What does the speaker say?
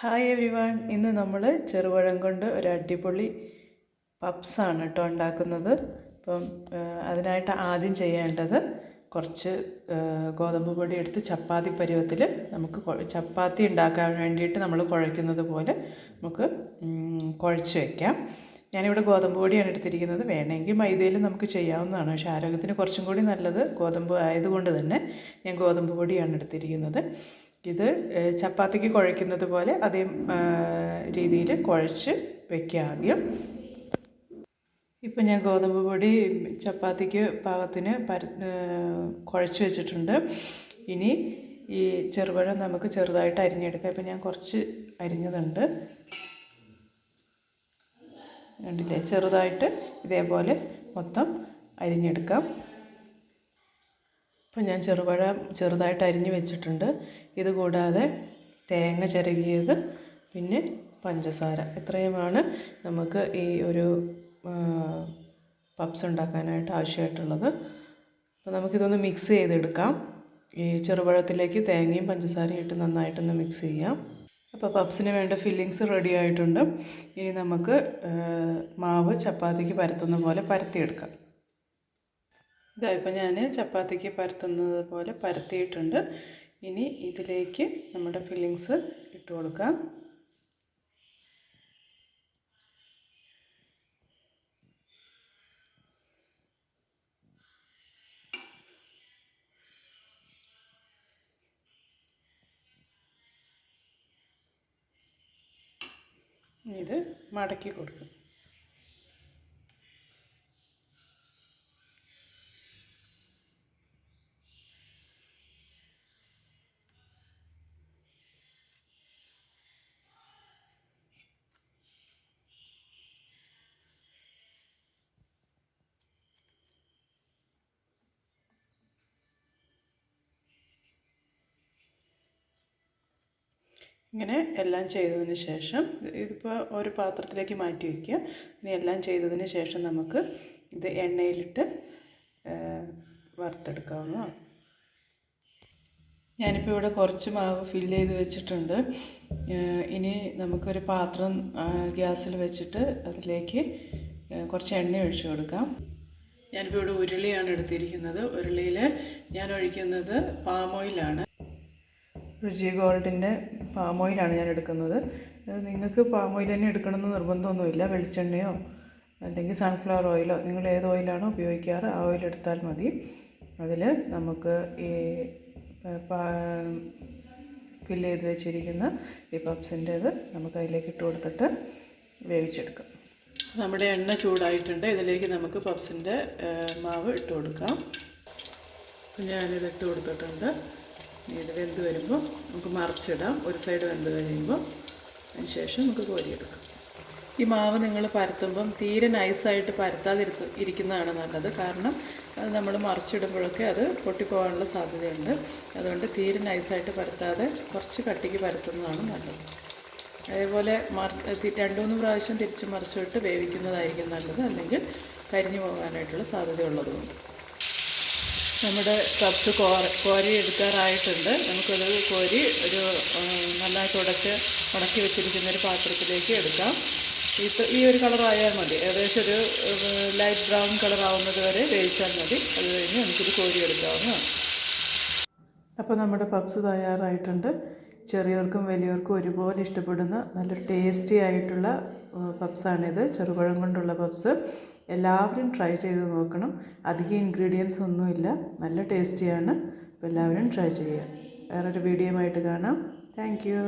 Hi every one. ഇന്ന് നമ്മൾ ചെറുപഴം കൊണ്ട് ഒരു അടിപൊളി പപ്സാണ് കേട്ടോ ഉണ്ടാക്കുന്നത്. അപ്പം അതിനായിട്ട് ആദ്യം ചെയ്യേണ്ടത് കുറച്ച് ഗോതമ്പ് പൊടി എടുത്ത് ചപ്പാത്തി പരുവത്തിൽ നമുക്ക് ചപ്പാത്തി ഉണ്ടാക്കാൻ വേണ്ടിയിട്ട് നമ്മൾ കുഴയ്ക്കുന്നത് പോലെ നമുക്ക് കുഴച്ച് വയ്ക്കാം. ഞാനിവിടെ ഗോതമ്പ് പൊടിയാണ് എടുത്തിരിക്കുന്നത്. വേണമെങ്കിൽ മൈദയിൽ നമുക്ക് ചെയ്യാവുന്നതാണ്, പക്ഷേ ആരോഗ്യത്തിന് കുറച്ചും കൂടി നല്ലത് ഗോതമ്പ് ആയതുകൊണ്ട് തന്നെ ഞാൻ ഗോതമ്പ് പൊടിയാണ് എടുത്തിരിക്കുന്നത്. ഇത് ചപ്പാത്തിക്ക് കുഴയ്ക്കുന്നത് പോലെ അതേ രീതിയിൽ കുഴച്ച് വയ്ക്കുക ആദ്യം. ഇപ്പം ഞാൻ ഗോതമ്പ് പൊടി ചപ്പാത്തിക്ക് പാകത്തിന് കുഴച്ച് വെച്ചിട്ടുണ്ട്. ഇനി ഈ ചെറുപഴം നമുക്ക് ചെറുതായിട്ട് അരിഞ്ഞെടുക്കാം. ഇപ്പം ഞാൻ കുറച്ച് അരിഞ്ഞതുണ്ട്, കണ്ടില്ലേ? ചെറുതായിട്ട് ഇതേപോലെ മൊത്തം അരിഞ്ഞെടുക്കാം. ഇപ്പം ഞാൻ ചെറുപഴം ചെറുതായിട്ട് അരിഞ്ഞ് വെച്ചിട്ടുണ്ട്. ഇത് കൂടാതെ തേങ്ങ ചിരകിയത്, പിന്നെ പഞ്ചസാര, ഇത്രയുമാണ് നമുക്ക് ഈ ഒരു പപ്സ് ഉണ്ടാക്കാനായിട്ട് ആവശ്യമായിട്ടുള്ളത്. അപ്പോൾ നമുക്കിതൊന്ന് മിക്സ് ചെയ്തെടുക്കാം. ഈ ചെറുപഴത്തിലേക്ക് തേങ്ങയും പഞ്ചസാരയും ഇട്ട് നന്നായിട്ടൊന്ന് മിക്സ് ചെയ്യാം. അപ്പോൾ പപ്സിന് വേണ്ട ഫില്ലിങ്സ് റെഡി ആയിട്ടുണ്ട്. ഇനി നമുക്ക് മാവ് ചപ്പാത്തിക്ക് പരത്തുന്ന പോലെ പരത്തിയെടുക്കാം. ഇതായിപ്പോൾ ഞാൻ ചപ്പാത്തിക്ക് പരത്തുന്നത് പോലെ പരത്തിയിട്ടുണ്ട്. ഇനി ഇതിലേക്ക് നമ്മുടെ ഫില്ലിങ്സ് ഇട്ട് കൊടുക്കാം. ഇത് മടക്കി കൊടുക്കും. ഇങ്ങനെ എല്ലാം ചെയ്തതിന് ശേഷം ഇതിപ്പോൾ ഒരു പാത്രത്തിലേക്ക് മാറ്റി വയ്ക്കുക. ഇനി എല്ലാം ചെയ്തതിന് ശേഷം നമുക്ക് ഇത് എണ്ണയിലിട്ട് വറുത്തെടുക്കാവുന്നതാണ്. ഞാനിപ്പോൾ ഇവിടെ കുറച്ച് മാവ് ഫില്ല് ചെയ്ത് വെച്ചിട്ടുണ്ട്. ഇനി നമുക്കൊരു പാത്രം ഗ്യാസിൽ വെച്ചിട്ട് അതിലേക്ക് കുറച്ച് എണ്ണ ഒഴിച്ചു കൊടുക്കാം. ഞാനിപ്പോൾ ഇവിടെ ഉരുളിയാണ് എടുത്തിരിക്കുന്നത്. ഉരുളിയിൽ ഞാൻ ഒഴിക്കുന്നത് പാം ഓയിലാണ്. രുചി ഗോൾഡിൻ്റെ പാം ഓയിലാണ് ഞാൻ എടുക്കുന്നത്. നിങ്ങൾക്ക് പാം ഓയിൽ തന്നെ എടുക്കണമെന്ന് നിർബന്ധമൊന്നുമില്ല. വെളിച്ചെണ്ണയോ അല്ലെങ്കിൽ സൺഫ്ലവർ ഓയിലോ, നിങ്ങൾ ഏത് ഓയിലാണോ ഉപയോഗിക്കാറ് ആ ഓയിൽ എടുത്താൽ മതി. അതിൽ നമുക്ക് ഈ ഫില്ല് ചെയ്ത് വെച്ചിരിക്കുന്ന ഈ പപ്സിൻ്റേത് നമുക്ക് അതിലേക്ക് ഇട്ട് കൊടുത്തിട്ട് വേവിച്ചെടുക്കാം. നമ്മുടെ എണ്ണ ചൂടായിട്ടുണ്ട്. ഇതിലേക്ക് നമുക്ക് പപ്സിൻ്റെ മാവ് ഇട്ട് കൊടുക്കാം. ഞാനിത് ഇട്ട് കൊടുത്തിട്ടുണ്ട്. ഇത് വെന്ത് വരുമ്പോൾ നമുക്ക് മറിച്ചിടാം. ഒരു സൈഡ് വെന്ത് കഴിയുമ്പോൾ അതിന് ശേഷം നമുക്ക് കോരിയെടുക്കാം. ഈ മാവ് നിങ്ങൾ പരത്തുമ്പം തീരെ നൈസായിട്ട് ഇരിക്കുന്നതാണ് നല്ലത്. കാരണം അത് നമ്മൾ മറിച്ചിടുമ്പോഴൊക്കെ അത് പൊട്ടിപ്പോകാനുള്ള സാധ്യതയുണ്ട്. അതുകൊണ്ട് തീരെ നൈസായിട്ട് പരത്താതെ കുറച്ച് കട്ടിക്ക് പരത്തുന്നതാണ് നല്ലത്. അതേപോലെ 2-3 പ്രാവശ്യം തിരിച്ച് മറിച്ചിട്ട് വേവിക്കുന്നതായിരിക്കും നല്ലത്, അല്ലെങ്കിൽ കരിഞ്ഞു പോകാനായിട്ടുള്ള സാധ്യത ഉള്ളതുകൊണ്ട്. നമ്മുടെ പപ്സ് കോരി എടുക്കാറായിട്ടുണ്ട്. നമുക്കത് കോരി ഒരു നന്നായിട്ട് ഉണക്കി വെച്ചിരിക്കുന്നൊരു പാത്രത്തിലേക്ക് എടുക്കാം. ഈ ഒരു കളറായാൽ മതി. ഏകദേശം ഒരു ലൈറ്റ് ബ്രൗൺ കളറാവുന്നത് വരെ വേവിച്ചാൽ മതി. അത് കഴിഞ്ഞ് നമുക്കിത് കോരി എടുക്കാവുന്നതാണ്. അപ്പോൾ നമ്മുടെ പപ്സ് തയ്യാറായിട്ടുണ്ട്. ചെറിയവർക്കും വലിയവർക്കും ഒരുപോലെ ഇഷ്ടപ്പെടുന്ന നല്ലൊരു ടേസ്റ്റി ആയിട്ടുള്ള പപ്സാണിത്. ചെറുപഴം കൊണ്ടുള്ള പപ്സ് എല്ലാവരും ട്രൈ ചെയ്ത് നോക്കണം. അധികം ഇൻഗ്രീഡിയൻസ് ഒന്നുമില്ല, നല്ല ടേസ്റ്റിയാണ്. അപ്പോൾ എല്ലാവരും ട്രൈ ചെയ്യുക. വേറൊരു വീഡിയോ ആയിട്ട് കാണാം. Thank you.